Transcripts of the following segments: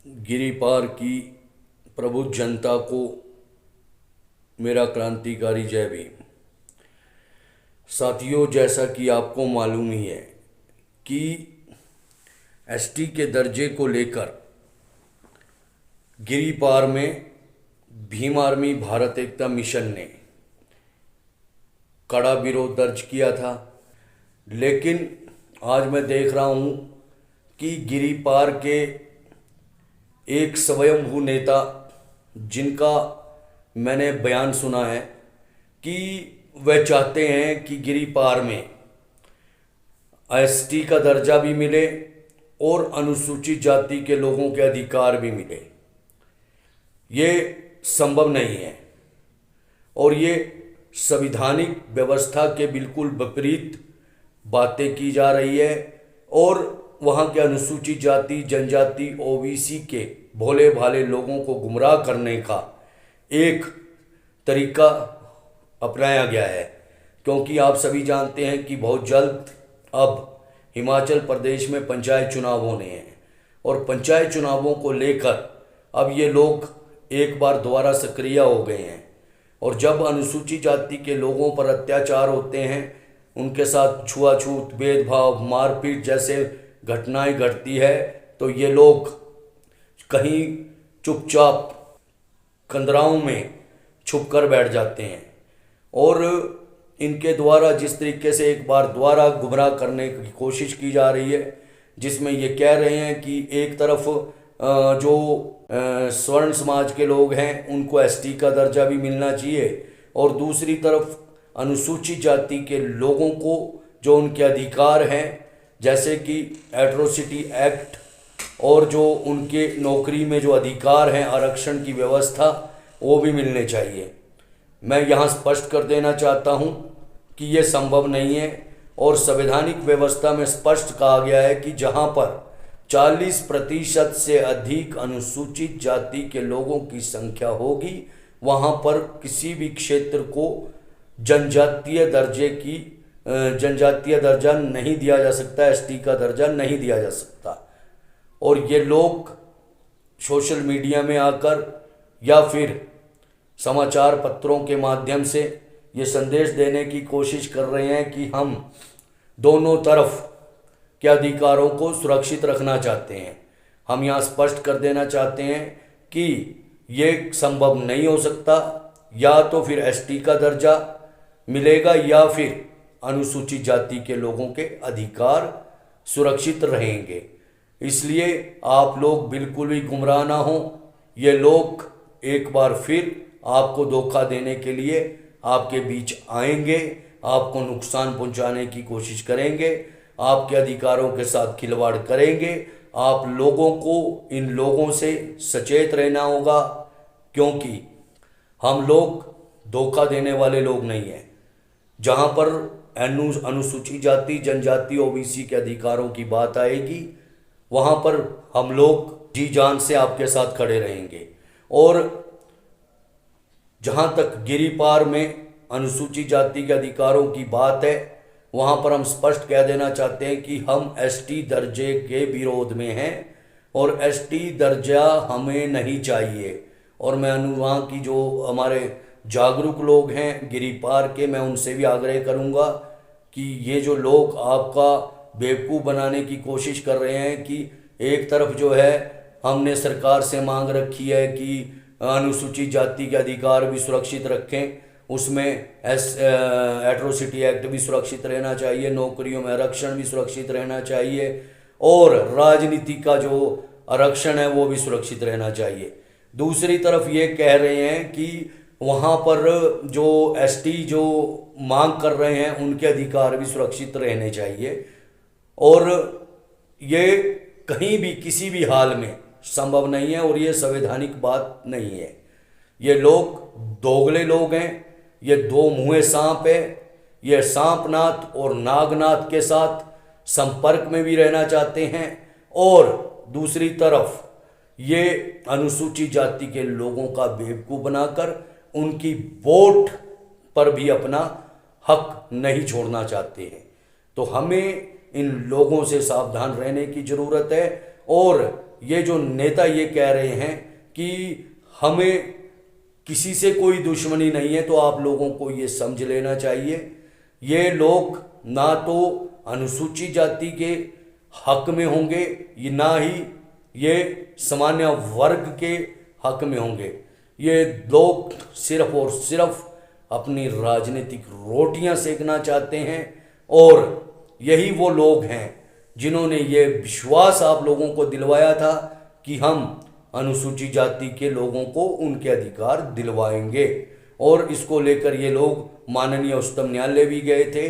गिरिपार की प्रबुद्ध जनता को मेरा क्रांतिकारी जय भीम। साथियों, जैसा कि आपको मालूम ही है कि एसटी के दर्जे को लेकर गिरिपार में भीम आर्मी भारत एकता मिशन ने कड़ा विरोध दर्ज किया था। लेकिन आज मैं देख रहा हूँ कि गिरिपार के एक स्वयंभू नेता, जिनका मैंने बयान सुना है कि वह चाहते हैं कि गिरिपार में एसटी का दर्जा भी मिले और अनुसूचित जाति के लोगों के अधिकार भी मिले। ये संभव नहीं है और ये संवैधानिक व्यवस्था के बिल्कुल विपरीत बातें की जा रही है और वहाँ के अनुसूचित जाति, जनजाति, ओबीसी के भोले भाले लोगों को गुमराह करने का एक तरीका अपनाया गया है। क्योंकि आप सभी जानते हैं कि बहुत जल्द अब हिमाचल प्रदेश में पंचायत चुनाव होने हैं और पंचायत चुनावों को लेकर अब ये लोग एक बार दोबारा सक्रिय हो गए हैं। और जब अनुसूचित जाति के लोगों पर अत्याचार होते हैं, उनके साथ छुआछूत, भेदभाव, मारपीट जैसे घटनाएं घटती है, तो ये लोग कहीं चुपचाप कंदराओं में छुप कर बैठ जाते हैं और इनके द्वारा जिस तरीके से एक बार दोबारा गुमराह करने की कोशिश की जा रही है, जिसमें ये कह रहे हैं कि एक तरफ जो स्वर्ण समाज के लोग हैं उनको एसटी का दर्जा भी मिलना चाहिए और दूसरी तरफ अनुसूचित जाति के लोगों को जो उनके अधिकार हैं, जैसे कि एट्रोसिटी एक्ट और जो उनके नौकरी में जो अधिकार हैं, आरक्षण की व्यवस्था, वो भी मिलने चाहिए। मैं यहाँ स्पष्ट कर देना चाहता हूँ कि ये संभव नहीं है और संवैधानिक व्यवस्था में स्पष्ट कहा गया है कि जहाँ पर 40% से अधिक अनुसूचित जाति के लोगों की संख्या होगी, वहाँ पर किसी भी क्षेत्र को जनजातीय दर्जा नहीं दिया जा सकता, एसटी का दर्जा नहीं दिया जा सकता। और ये लोग सोशल मीडिया में आकर या फिर समाचार पत्रों के माध्यम से ये संदेश देने की कोशिश कर रहे हैं कि हम दोनों तरफ के अधिकारों को सुरक्षित रखना चाहते हैं। हम यहाँ स्पष्ट कर देना चाहते हैं कि ये संभव नहीं हो सकता। या तो फिर एसटी का दर्जा मिलेगा या फिर अनुसूचित जाति के लोगों के अधिकार सुरक्षित रहेंगे। इसलिए आप लोग बिल्कुल भी गुमराह ना हो। ये लोग एक बार फिर आपको धोखा देने के लिए आपके बीच आएंगे, आपको नुकसान पहुंचाने की कोशिश करेंगे, आपके अधिकारों के साथ खिलवाड़ करेंगे। आप लोगों को इन लोगों से सचेत रहना होगा, क्योंकि हम लोग धोखा देने वाले लोग नहीं हैं। जहां पर अनुसूचित जाति, जनजाति, ओबीसी के अधिकारों की बात आएगी, वहां पर हम लोग जी जान से आपके साथ खड़े रहेंगे। और जहां तक गिरिपार में अनुसूचित जाति के अधिकारों की बात है, वहां पर हम स्पष्ट कह देना चाहते हैं कि हम एसटी दर्जे के विरोध में हैं और एसटी दर्जा हमें नहीं चाहिए। और मैं वहाँ की जो हमारे जागरूक लोग हैं गिरिपार के, मैं उनसे भी आग्रह करूँगा कि ये जो लोग आपका बेवकूफ़ बनाने की कोशिश कर रहे हैं कि एक तरफ जो है हमने सरकार से मांग रखी है कि अनुसूचित जाति के अधिकार भी सुरक्षित रखें, उसमें एट्रोसिटी एक्ट भी सुरक्षित रहना चाहिए, नौकरियों में आरक्षण भी सुरक्षित रहना चाहिए और राजनीति का जो आरक्षण है वो भी सुरक्षित रहना चाहिए। दूसरी तरफ ये कह रहे हैं कि वहाँ पर जो एसटी जो मांग कर रहे हैं उनके अधिकार भी सुरक्षित रहने चाहिए। और ये कहीं भी किसी भी हाल में संभव नहीं है और ये संवैधानिक बात नहीं है। ये लोग दोगले लोग हैं, ये दो मुँहे सांप है। ये सांपनाथ और नागनाथ के साथ संपर्क में भी रहना चाहते हैं और दूसरी तरफ ये अनुसूचित जाति के लोगों का बेवकूफ़ बनाकर उनकी वोट पर भी अपना हक नहीं छोड़ना चाहते हैं। तो हमें इन लोगों से सावधान रहने की ज़रूरत है और ये जो नेता ये कह रहे हैं कि हमें किसी से कोई दुश्मनी नहीं है, तो आप लोगों को ये समझ लेना चाहिए, ये लोग ना तो अनुसूचित जाति के हक में होंगे, ये ना ही ये सामान्य वर्ग के हक में होंगे। ये लोग सिर्फ और सिर्फ अपनी राजनीतिक रोटियां सेकना चाहते हैं, और यही वो लोग हैं जिन्होंने ये विश्वास आप लोगों को दिलवाया था कि हम अनुसूचित जाति के लोगों को उनके अधिकार दिलवाएंगे। और इसको लेकर ये लोग माननीय उच्चतम न्यायालय भी गए थे,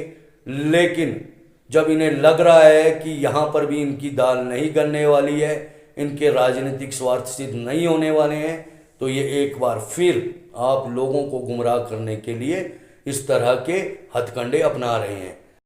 लेकिन जब इन्हें लग रहा है कि यहाँ पर भी इनकी दाल नहीं गलने वाली है, इनके राजनीतिक स्वार्थ सिद्ध नहीं होने वाले हैं, तो ये एक बार फिर आप लोगों को गुमराह करने के लिए इस तरह के हथकंडे अपना रहे हैं।